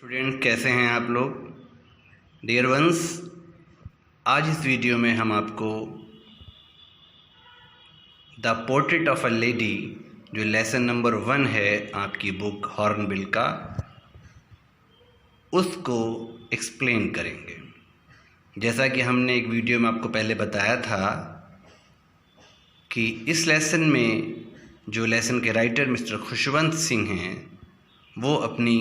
Student कैसे हैं आप लोग। डियर वंस, आज इस वीडियो में हम आपको the portrait of a lady, जो लेसन नंबर 1 है आपकी बुक हॉर्नबिल का, उसको एक्सप्लेन करेंगे। जैसा कि हमने एक वीडियो में आपको पहले बताया था कि इस लेसन में जो लेसन के राइटर मिस्टर खुशवंत सिंह हैं, वो अपनी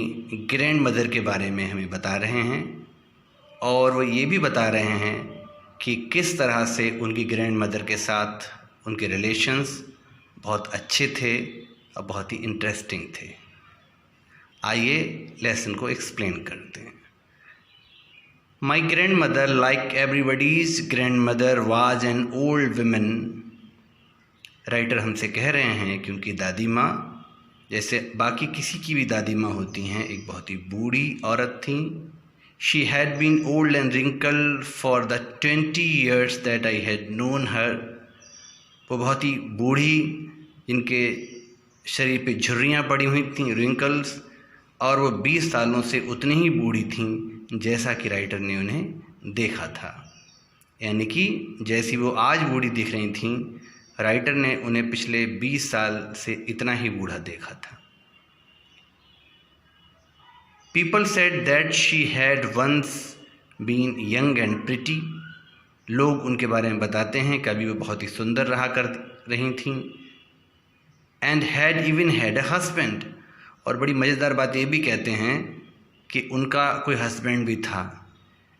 ग्रैंड मदर के बारे में हमें बता रहे हैं और वो ये भी बता रहे हैं कि किस तरह से उनकी ग्रैंड मदर के साथ उनके रिलेशंस बहुत अच्छे थे और बहुत ही इंटरेस्टिंग थे। आइए लेसन को एक्सप्लेन करते हैं। My grand mother, like everybody's grand mother, was an old woman. Writer हमसे कह रहे हैं कि उनकी दादी माँ, जैसे बाकी किसी की भी दादी माँ होती हैं, एक बहुत ही बूढ़ी औरत थी। She had been old and wrinkled for the 20 years that I had known her. वो बहुत ही बूढ़ी, जिनके शरीर पे झुर्रियाँ पड़ी हुई थीं, रिंकल्स, और वो 20 सालों से उतनी ही बूढ़ी थीं जैसा कि राइटर ने उन्हें देखा था। यानी कि जैसी वो आज बूढ़ी दिख रही थीं, राइटर ने उन्हें पिछले 20 साल से इतना ही बूढ़ा देखा था। People said that she had once been young and pretty. लोग उनके बारे में बताते हैं कि अभी वो बहुत ही सुंदर रहा कर रही थीं। And had even had a husband. और बड़ी मज़ेदार बात ये भी कहते हैं कि उनका कोई हस्बैंड भी था।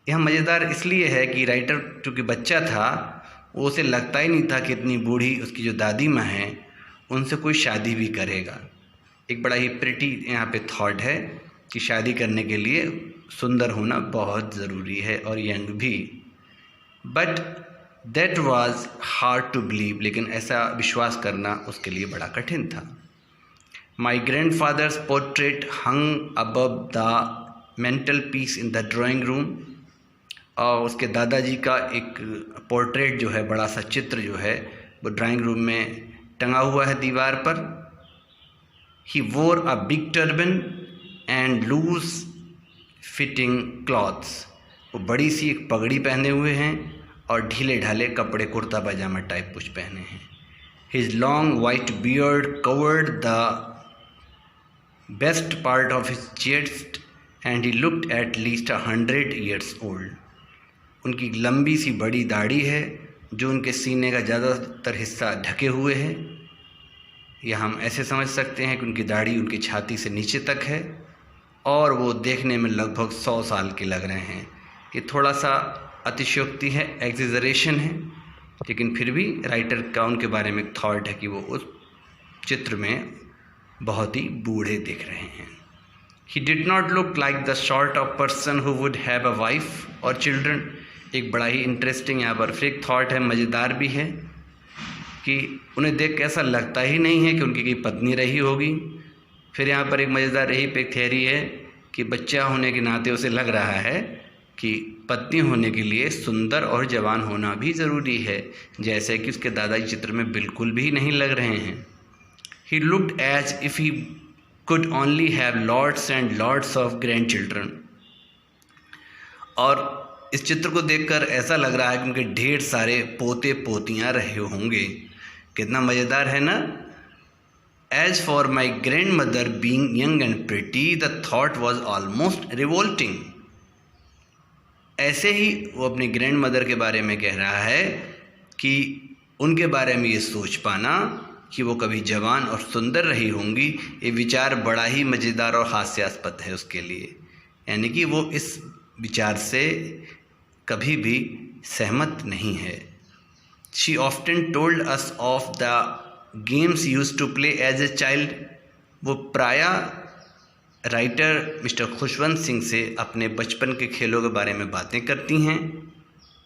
यह मज़ेदार इसलिए है कि राइटर चूँकि बच्चा था, वो उसे लगता ही नहीं था कि इतनी बूढ़ी उसकी जो दादी माँ हैं उनसे कोई शादी भी करेगा। एक बड़ा ही प्रिटी यहाँ पे थॉट है कि शादी करने के लिए सुंदर होना बहुत ज़रूरी है और यंग भी। But that was hard to believe. लेकिन ऐसा विश्वास करना उसके लिए बड़ा कठिन था। My grandfather's portrait hung above the mantelpiece in the drawing room. और उसके दादाजी का एक पोर्ट्रेट जो है, बड़ा सा चित्र जो है, वो ड्राइंग रूम में टंगा हुआ है दीवार पर। He wore a big turban and loose fitting clothes. वो बड़ी सी एक पगड़ी पहने हुए हैं और ढीले ढाले कपड़े, कुर्ता पजामा टाइप कुछ पहने हैं। His long white beard covered the best part of his chest and he looked at least 100 years old. उनकी लंबी सी बड़ी दाढ़ी है जो उनके सीने का ज़्यादातर हिस्सा ढके हुए है, या हम ऐसे समझ सकते हैं कि उनकी दाढ़ी उनकी छाती से नीचे तक है और वो देखने में लगभग 100 साल के लग रहे हैं। ये थोड़ा सा अतिशयोक्ति है, एग्जेजरेशन है, लेकिन फिर भी राइटर का उनके बारे में थॉट है कि वो उस चित्र में बहुत ही बूढ़े दिख रहे हैं। He did not look like the sort of person who would have a wife or children। एक बड़ा ही इंटरेस्टिंग यहाँ पर फिर थॉट है, मज़ेदार भी है, कि उन्हें देख के ऐसा लगता ही नहीं है कि उनकी कोई पत्नी रही होगी। फिर यहाँ पर एक मज़ेदार यही पे एक थ्योरी है कि बच्चा होने के नाते उसे लग रहा है कि पत्नी होने के लिए सुंदर और जवान होना भी ज़रूरी है, जैसे कि उसके दादाजी चित्र में बिल्कुल भी नहीं लग रहे हैं। He looked as if he could only have lots and lots of grandchildren। और इस चित्र को देखकर ऐसा लग रहा है कि उनके ढेर सारे पोते पोतियाँ रहे होंगे। कितना मज़ेदार है ना। As for my grandmother being young and pretty, the thought was almost revolting। ऐसे ही वो अपनी ग्रैंड मदर के बारे में कह रहा है कि उनके बारे में ये सोच पाना कि वो कभी जवान और सुंदर रही होंगी, ये विचार बड़ा ही मज़ेदार और हास्यास्पद है उसके लिए। यानी कि वो इस विचार से कभी भी सहमत नहीं है। She often told us of the games used to play as a child. वो प्रायः राइटर मिस्टर खुशवंत सिंह से अपने बचपन के खेलों के बारे में बातें करती हैं,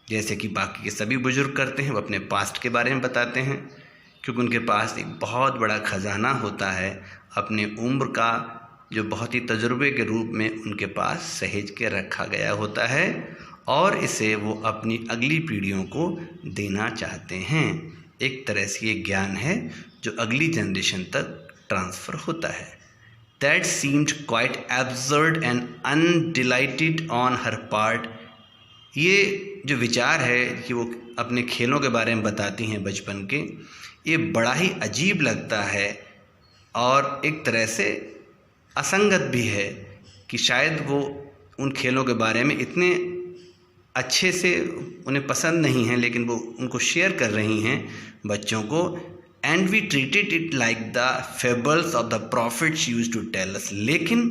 जैसे कि बाकी के सभी बुजुर्ग करते हैं। वो अपने पास्ट के बारे में बताते हैं, क्योंकि उनके पास एक बहुत बड़ा ख़जाना होता है अपने उम्र का, जो बहुत ही तजुर्बे के रूप में उनके पास सहेज के रखा गया होता है, और इसे वो अपनी अगली पीढ़ियों को देना चाहते हैं। एक तरह से ये ज्ञान है जो अगली जनरेशन तक ट्रांसफ़र होता है। that seemed quite absurd and undelighted on her part। ये जो विचार है कि वो अपने खेलों के बारे में बताती हैं बचपन के, ये बड़ा ही अजीब लगता है और एक तरह से असंगत भी है कि शायद वो उन खेलों के बारे में इतने अच्छे से उन्हें पसंद नहीं है, लेकिन वो उनको शेयर कर रही हैं बच्चों को। And we treated it like the fables of the prophets used to tell us. लेकिन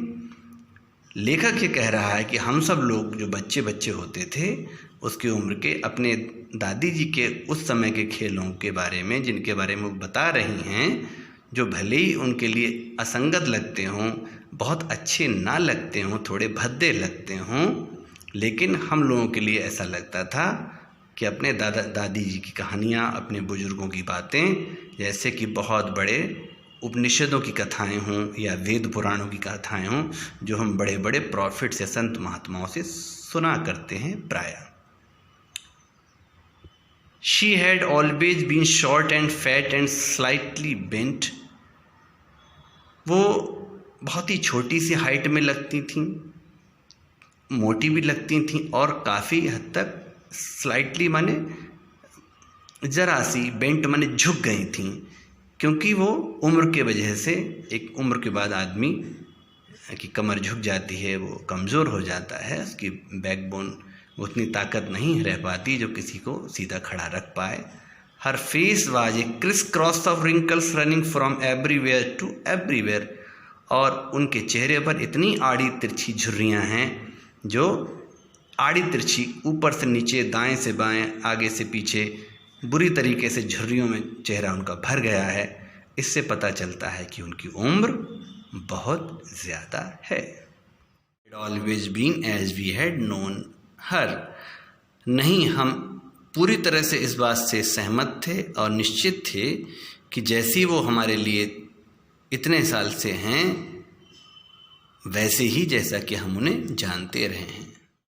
लेखक ये कह रहा है कि हम सब लोग जो बच्चे होते थे उसकी उम्र के, अपने दादी जी के उस समय के खेलों के बारे में, जिनके बारे में वो बता रही हैं, जो भले ही उनके लिए असंगत लगते हों, बहुत अच्छे ना लगते हों, थोड़े भद्दे लगते हों, लेकिन हम लोगों के लिए ऐसा लगता था कि अपने दादी जी की कहानियाँ, अपने बुजुर्गों की बातें, जैसे कि बहुत बड़े उपनिषदों की कथाएं हों या वेद पुराणों की कथाएं हों, जो हम बड़े बड़े प्रॉफिट्स या संत महात्माओं से सुना करते हैं प्राय। She had always been short and fat and slightly bent। वो बहुत ही छोटी सी हाइट में लगती थीं, मोटी भी लगती थीं और काफ़ी हद तक स्लाइटली माने ज़रा सी, बेंट माने झुक गई थीं, क्योंकि वो उम्र के वजह से, एक उम्र के बाद आदमी की कमर झुक जाती है, वो कमज़ोर हो जाता है, उसकी बैकबोन उतनी ताकत नहीं रह पाती जो किसी को सीधा खड़ा रख पाए। Her face was a crisscross of wrinkles running from everywhere to everywhere. और उनके चेहरे पर इतनी आड़ी तिरछी झुर्रियाँ हैं, जो आड़ी तिरछी ऊपर से नीचे, दाएं से बाएं, आगे से पीछे, बुरी तरीके से झुर्रियों में चेहरा उनका भर गया है। इससे पता चलता है कि उनकी उम्र बहुत ज़्यादा है। It always been as we had known her. नहीं, हम पूरी तरह से इस बात से सहमत थे और निश्चित थे कि जैसी वो हमारे लिए इतने साल से हैं, वैसे ही जैसा कि हम उन्हें जानते रहे हैं।